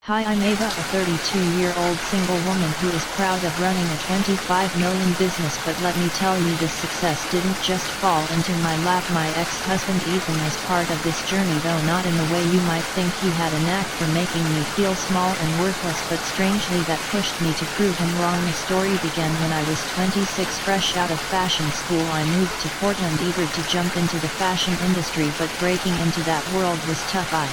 Hi, I'm Ava, a 32-year-old single woman who is proud of running a 25 million business, but let me tell you, this success didn't just fall into my lap. My ex-husband Ethan was part of this journey, though not in the way you might think. He had a knack for making me feel small and worthless, but strangely that pushed me to prove him wrong. The story began when I was 26, fresh out of fashion school. I moved to Portland eager to jump into the fashion industry, but breaking into that world was tough. I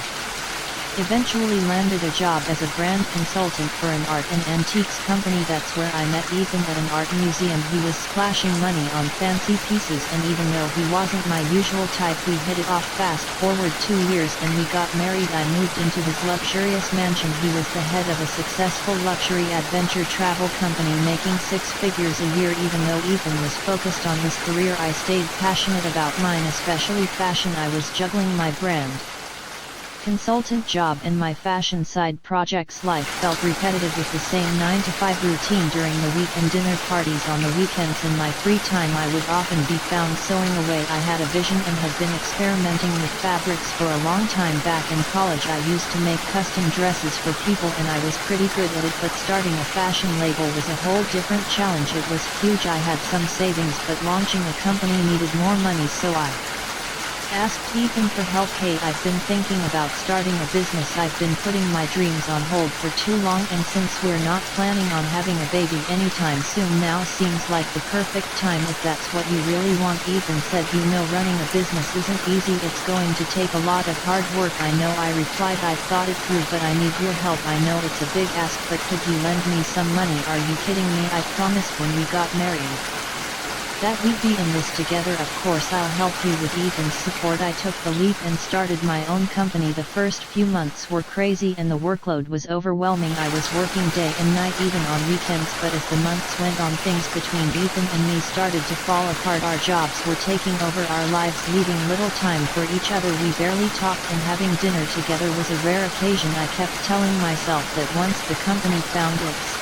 eventually landed a job as a brand consultant for an art and antiques company. That's where I met Ethan at an art museum. He was splashing money on fancy pieces, and even though he wasn't my usual type, we hit it off. Fast forward 2 years and we got married. I moved into his luxurious mansion. He was the head of a successful luxury adventure travel company, making 6 figures a year. Even though Ethan was focused on his career, I stayed passionate about mine, especially fashion. I was juggling my brand consultant job and my fashion side projects. Life felt repetitive with the same 9-to-5 routine during the week and dinner parties on the weekends. In my free time I would often be found sewing away. I had a vision and had been experimenting with fabrics for a long time. Back in college I used to make custom dresses for people and I was pretty good at it, but starting a fashion label was a whole different challenge. It was huge. I had some savings, but launching a company needed more money, so I asked Ethan for help. Hey, I've been thinking about starting a business. I've been putting my dreams on hold for too long, and since we're not planning on having a baby anytime soon, now seems like the perfect time. If that's what you really want, Ethan said. You know, running a business isn't easy. It's going to take a lot of hard work. I know, I replied. I thought it through, but I need your help. I know it's a big ask, but could you lend me some money? Are you kidding me? I promised when we got married that we'd be in this together. Of course, I'll help you. With Ethan's support I took the leap and started my own company. The first few months were crazy and the workload was overwhelming. I was working day and night, even on weekends, but as the months went on, things between Ethan and me started to fall apart. Our jobs were taking over our lives, leaving little time for each other. We barely talked, and having dinner together was a rare occasion. I kept telling myself that once the company found its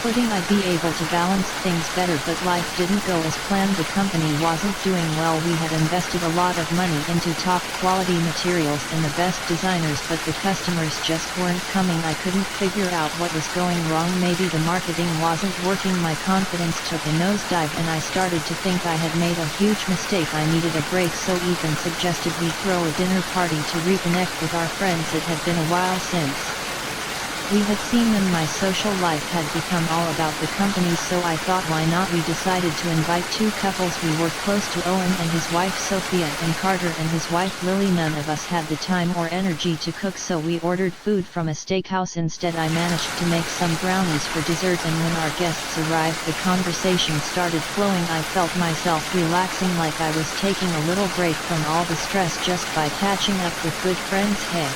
footing I'd be able to balance things better, but life didn't go as planned. The company wasn't doing well. We had invested a lot of money into top quality materials and the best designers, but the customers just weren't coming. I couldn't figure out what was going wrong. Maybe the marketing wasn't working. My confidence took a nosedive and I started to think I had made a huge mistake. I needed a break, so Ethan suggested we throw a dinner party to reconnect with our friends. It had been a while since we had seen them. My social life had become all about the company, so I thought, why not? We decided to invite 2 couples we were close to, Owen and his wife Sophia, and Carter and his wife Lily. None of us had the time or energy to cook, so we ordered food from a steakhouse instead. I managed to make some brownies for dessert, and when our guests arrived the conversation started flowing. I felt myself relaxing, like I was taking a little break from all the stress just by catching up with good friends. Hey,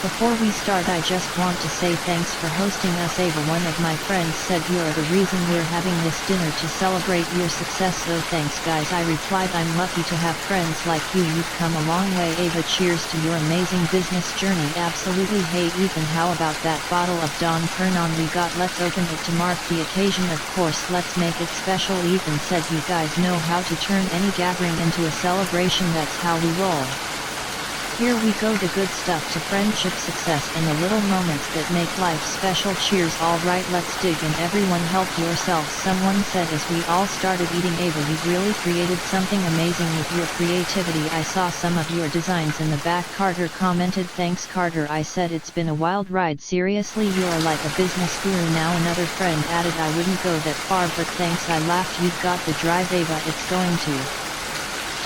before we start, I just want to say thanks for hosting us, Ava. One of my friends said you're the reason we're having this dinner, to celebrate your success. So thanks, guys. I replied, I'm lucky to have friends like you. You've come a long way, Ava. Cheers to your amazing business journey. Absolutely. Hey Ethan, how about that bottle of Dom Perignon we got? Let's open it to mark the occasion. Of course, let's make it special, Ethan said. You guys know how to turn any gathering into a celebration. That's how we roll. Here we go, the good stuff to friendship, success, and the little moments that make life special. Cheers. Alright, let's dig in. Everyone help yourself, someone said as we all started eating. Ava, you've really created something amazing with your creativity. I saw some of your designs in the back, Carter commented. Thanks, Carter, I said. It's been a wild ride. Seriously, you're like a business guru now, another friend added. I wouldn't go that far, but thanks, I laughed. You've got the drive, Ava. It's going to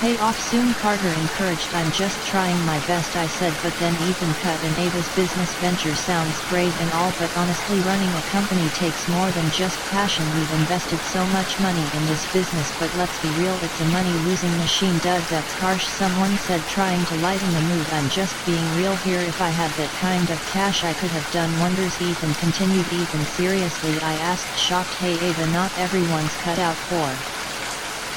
pay off soon, Carter encouraged. I'm just trying my best, I said, but then Ethan cut in. Ava's business venture sounds brave and all, but honestly running a company takes more than just passion. We've invested so much money in this business, but let's be real, it's a money-losing machine. Doug, that's harsh, someone said, trying to lighten the mood. I'm just being real here. If I had that kind of cash I could have done wonders, Ethan continued. Ethan, seriously, I asked, shocked. Hey Ava, not everyone's cut out for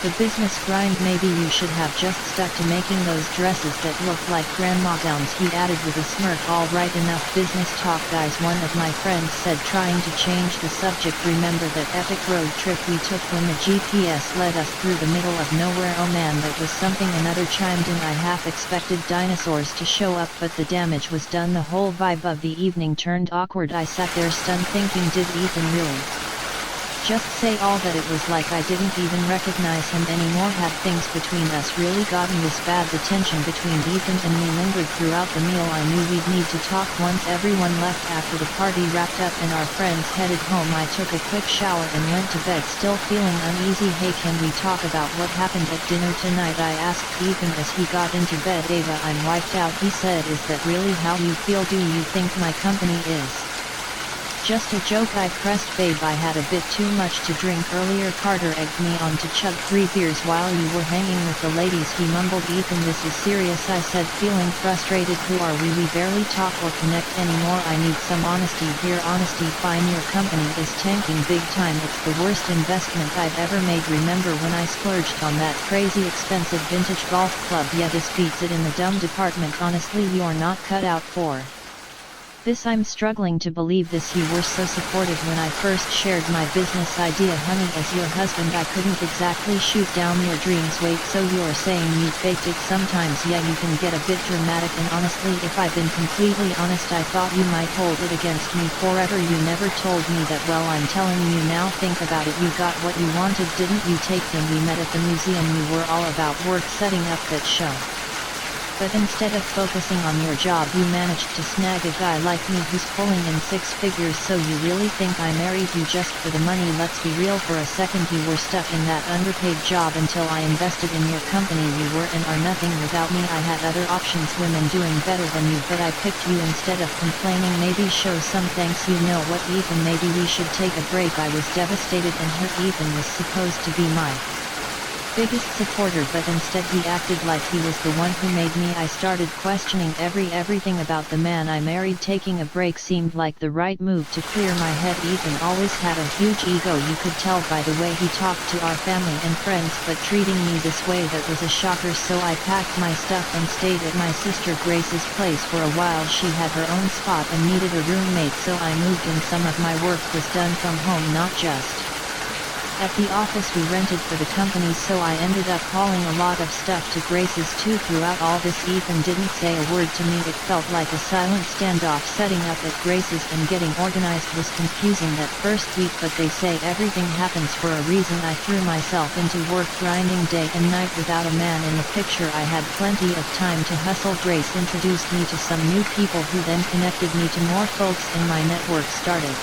The business grind. Maybe you should have just stuck to making those dresses that look like grandma gowns, he added with a smirk. Alright, enough business talk guys, one of my friends said, trying to change the subject. Remember that epic road trip we took when the GPS led us through the middle of nowhere? Oh man, that was something. Another chimed in. I half expected dinosaurs to show up, but the damage was done. The whole vibe of the evening turned awkward. I sat there stunned thinking, did Ethan really just say all that? It was like I didn't even recognize him anymore. Had things between us really gotten this bad? The tension between Ethan and me lingered throughout the meal. I knew we'd need to talk once everyone left after the party wrapped up and our friends headed home. I took a quick shower and went to bed, still feeling uneasy. Hey, can we talk about what happened at dinner tonight? I asked Ethan as he got into bed. Ava, I'm wiped out, he said. Is that really how you feel? Do you think my company is just a joke? I pressed. Babe, I had a bit too much to drink earlier. Carter egged me on to chug 3 beers while you were hanging with the ladies, he mumbled. Ethan, this is serious, I said, feeling frustrated. Who are we? We barely talk or connect anymore. I need some honesty here. Honesty? Fine, your company is tanking big time. It's the worst investment I've ever made. Remember when I splurged on that crazy expensive vintage golf club? Yeah, this beats it in the dumb department. Honestly, you're not cut out for this. I'm struggling to believe this. You were so supportive when I first shared my business idea. Honey, as your husband I couldn't exactly shoot down your dreams. Wait, so you're saying you faked it sometimes? Yeah, you can get a bit dramatic, and honestly, if I've been completely honest, I thought you might hold it against me forever. You never told me that. Well, I'm telling you now, think about it. You got what you wanted, didn't you? Take them. We met at the museum. We were all about work, setting up that show. But instead of focusing on your job, you managed to snag a guy like me who's pulling in 6 figures. So you really think I married you just for the money? Let's be real for a second. You were stuck in that underpaid job until I invested in your company. You were and are nothing without me. I had other options, women doing better than you, but I picked you instead of complaining. Maybe show some thanks. You know what, Ethan, maybe we should take a break. I was devastated and hurt. Ethan was supposed to be my biggest supporter, but instead he acted like he was the one who made me. I started questioning everything about the man I married. Taking a break seemed like the right move to clear my head. Ethan always had a huge ego, you could tell by the way he talked to our family and friends, but treating me this way, that was a shocker. So I packed my stuff and stayed at my sister Grace's place for a while. She had her own spot and needed a roommate, so I moved in. Some of my work was done from home, not just at the office we rented for the company, so I ended up hauling a lot of stuff to Grace's too. Throughout all this, Ethan didn't say a word to me. It felt like a silent standoff. Setting up at Grace's and getting organized was confusing that first week, but they say everything happens for a reason. I threw myself into work, grinding day and night without a man in the picture. I had plenty of time to hustle. Grace introduced me to some new people who then connected me to more folks, and my network started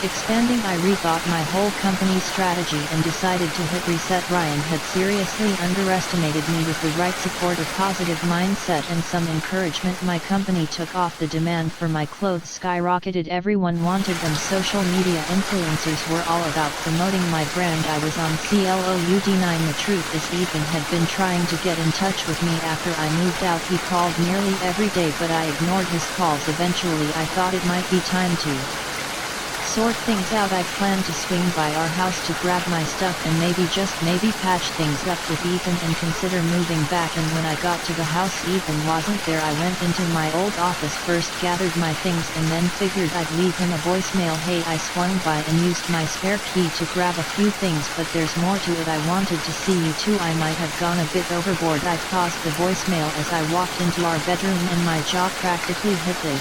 expanding. I rethought my whole company's strategy and decided to hit reset. Ryan had seriously underestimated me. With the right support, a positive mindset, and some encouragement, my company took off. The demand for my clothes skyrocketed. Everyone wanted them. Social media influencers were all about promoting my brand. I was on CLOUD9. The truth is, Ethan had been trying to get in touch with me after I moved out. He called nearly every day, but I ignored his calls. Eventually I thought it might be time to sort things out. I planned to swing by our house to grab my stuff and maybe, just maybe, patch things up with Ethan and consider moving back. And when I got to the house, Ethan wasn't there. I went into my old office first, gathered my things, and then figured I'd leave him a voicemail. Hey, I swung by and used my spare key to grab a few things, but there's more to it. I wanted to see you too. I might have gone a bit overboard. I paused the voicemail as I walked into our bedroom and my jaw practically hit the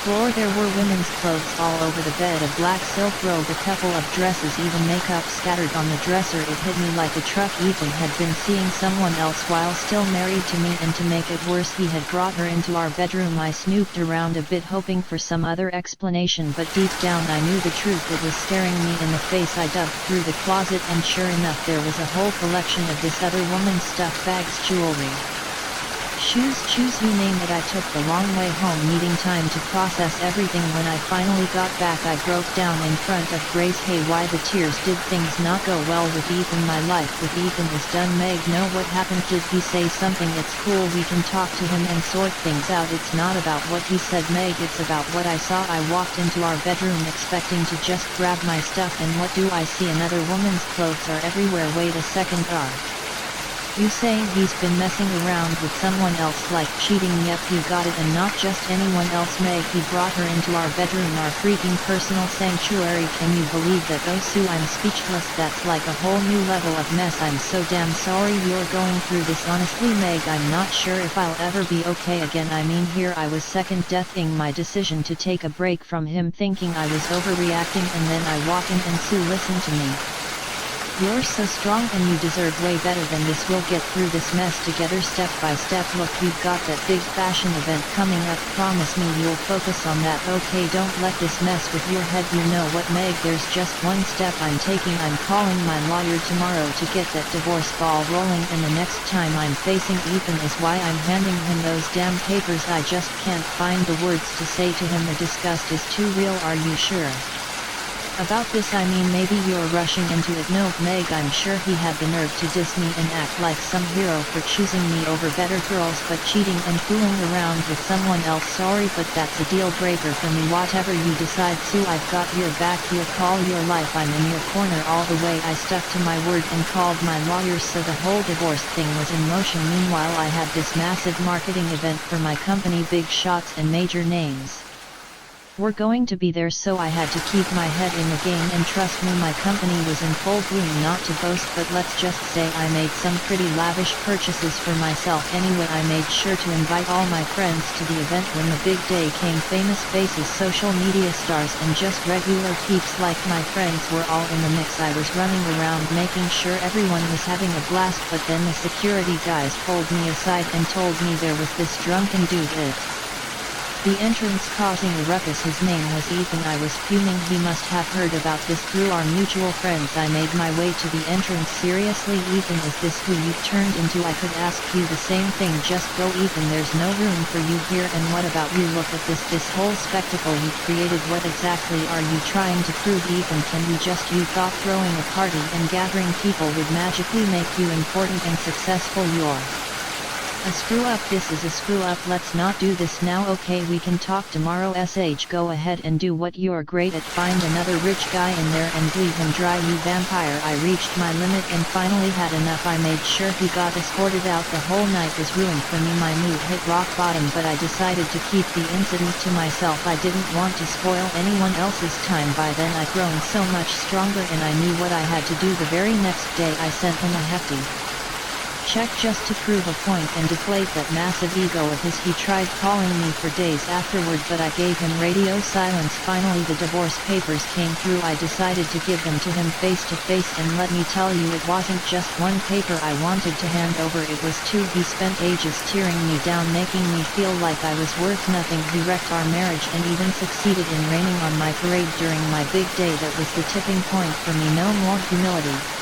floor. There were women's clothes all over the bed, a black silk robe, a couple of dresses, even makeup scattered on the dresser. It hit me like a truck. Ethan had been seeing someone else while still married to me, and to make it worse, he had brought her into our bedroom. I snooped around a bit, hoping for some other explanation, but deep down I knew the truth. It was staring me in the face. I dug through the closet, and sure enough, there was a whole collection of this other woman's stuff, bags, jewelry, Choose you name it. I took the long way home, needing time to process everything. When I finally got back, I broke down in front of Grace. Hey, why the tears? Did things not go well with Ethan? My life with Ethan is done. Meg, know what happened? Did he say something? It's cool, we can talk to him and sort things out. It's not about what he said, Meg, it's about what I saw. I walked into our bedroom expecting to just grab my stuff, and what do I see? Another woman's clothes are everywhere. Wait a second, you saying he's been messing around with someone else, like cheating? Yep, he got it, and not just anyone else, Meg. He brought her into our bedroom, our freaking personal sanctuary. Can you believe that? Oh Sue, I'm speechless. That's like a whole new level of mess. I'm so damn sorry you're going through this. Honestly, Meg, I'm not sure if I'll ever be okay again. I mean, here I was second-guessing my decision to take a break from him, thinking I was overreacting, and then I walk in and Sue, listen to me. You're so strong and you deserve way better than this. We'll get through this mess together, step by step. Look, you've got that big fashion event coming up. Promise me you'll focus on that, okay? Don't let this mess with your head. You know what, Meg, there's just one step I'm taking. I'm calling my lawyer tomorrow to get that divorce ball rolling, and the next time I'm facing Ethan is why I'm handing him those damn papers. I just can't find the words to say to him. The disgust is too real. Are you sure about this? I mean, maybe you're rushing into it. No, Meg, I'm sure he had the nerve to diss me and act like some hero for choosing me over better girls, but cheating and fooling around with someone else, sorry, but that's a deal breaker for me. Whatever you decide, Sue, I've got your back. Your call, your life. I'm in your corner all the way. I stuck to my word and called my lawyers, so the whole divorce thing was in motion. Meanwhile, I had this massive marketing event for my company, big shots and major names were going to be there, so I had to keep my head in the game, and trust me, my company was in full bloom. Not to boast, but let's just say I made some pretty lavish purchases for myself. Anyway, I made sure to invite all my friends to the event. When the big day came, famous faces, social media stars, and just regular peeps like my friends were all in the mix. I was running around making sure everyone was having a blast, but then the security guys pulled me aside and told me there was this drunken dude at the entrance causing a ruckus. His name was Ethan. I was fuming. He must have heard about this through our mutual friends. I made my way to the entrance. Seriously, Ethan, is this who you've turned into? I could ask you the same thing. Just go, Ethan, there's no room for you here. And what about you? Look at this whole spectacle you created. What exactly are you trying to prove, Ethan? Can you just, you thought throwing a party and gathering people would magically make you important and successful? You're a screw up. This is a screw up. Let's not do this now, okay? We can talk tomorrow. Go ahead and do what you're great at. Find another rich guy in there and bleed him dry, you vampire. I reached my limit and finally had enough. I made sure he got escorted out. The whole night was ruined for me. My mood hit rock bottom, but I decided to keep the incident to myself. I didn't want to spoil anyone else's time. By then I'd grown so much stronger and I knew what I had to do. The very next day I sent him a hefty check just to prove a point and deflate that massive ego of his. He tried calling me for days afterward, but I gave him radio silence. Finally the divorce papers came through. I decided to give them to him face to face, and let me tell you, it wasn't just one paper I wanted to hand over, it was two. He spent ages tearing me down, making me feel like I was worth nothing. He wrecked our marriage and even succeeded in raining on my parade during my big day. That was the tipping point for me. No more humility.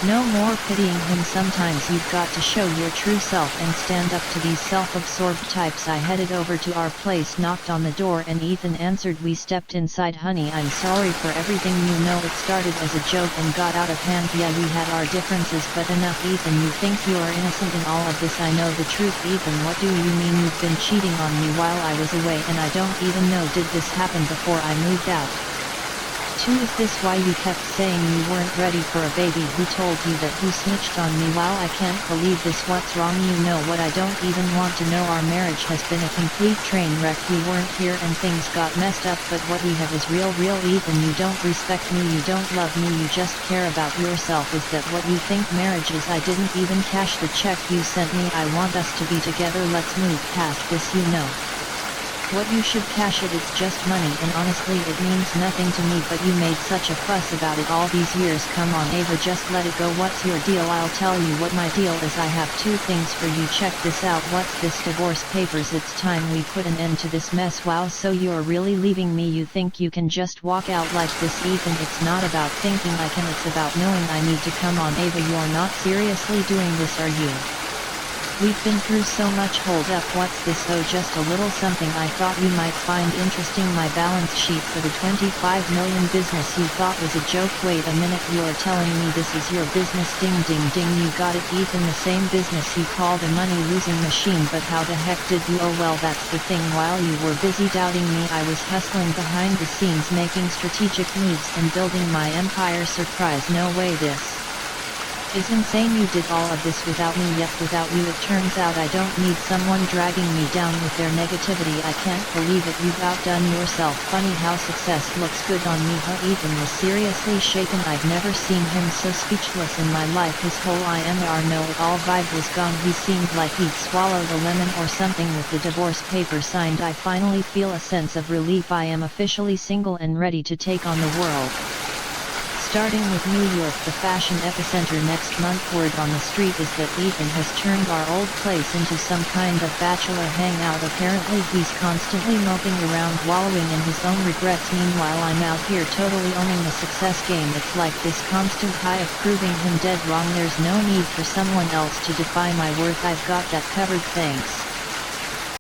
No more pitying him. Sometimes you've got to show your true self and stand up to these self-absorbed types. I headed over to our place, knocked on the door, and Ethan answered. We stepped inside. Honey, I'm sorry for everything. You know, it started as a joke and got out of hand. Yeah, we had our differences, but enough. Ethan, you think you're innocent in all of this. I know the truth. Ethan, what do you mean? You've been cheating on me while I was away, and I don't even know. Did this happen before I moved out? Is this why you kept saying you weren't ready for a baby? Who told you that? Who snitched on me? Wow, I can't believe this. What's wrong? You know what? I don't even want to know. Our marriage has been a complete train wreck. We weren't here and things got messed up, but what we have is real. Ethan, you don't respect me, you don't love me, you just care about yourself. Is that what you think marriage is? I didn't even cash the check you sent me. I want us to be together. Let's move past this. You know what, you should cash it. It's just money, and honestly it means nothing to me, but you made such a fuss about it all these years. Come on, Ava, just let it go. What's your deal? I'll tell you what my deal is. I have two things for you. Check this out. What's this? Divorce papers. It's time we put an end to this mess. Wow, so you're really leaving me? You think you can just walk out like this? Ethan, it's not about thinking I can, it's about knowing I need to. Come on, Ava, you're not seriously doing this, are you? We've been through so much. Hold up, what's this? Oh, just a little something I thought you might find interesting. My balance sheet for the 25 million business you thought was a joke. Wait a minute, you're telling me this is your business? Ding ding ding, you got it, Ethan. The same business you called a money losing machine. But how the heck did you? Oh well, that's the thing. While you were busy doubting me, I was hustling behind the scenes, making strategic moves and building my empire. Surprise, no way, this is insane. You did all of this without me, yet without you it turns out I don't need someone dragging me down with their negativity. I can't believe it, you've outdone yourself. Funny how success looks good on me, huh? Ethan was seriously shaken. I've never seen him so speechless in my life. His whole I am or know-it-all vibe was gone. He seemed like he'd swallowed a lemon or something. With the divorce papers signed, I finally feel a sense of relief. I am officially single and ready to take on the world. Starting with New York, the fashion epicenter. Next month, word on the street is that Ethan has turned our old place into some kind of bachelor hangout. Apparently he's constantly moping around, wallowing in his own regrets. Meanwhile, I'm out here totally owning the success game. It's like this constant high of proving him dead wrong. There's no need for someone else to defy my worth. I've got that covered, thanks.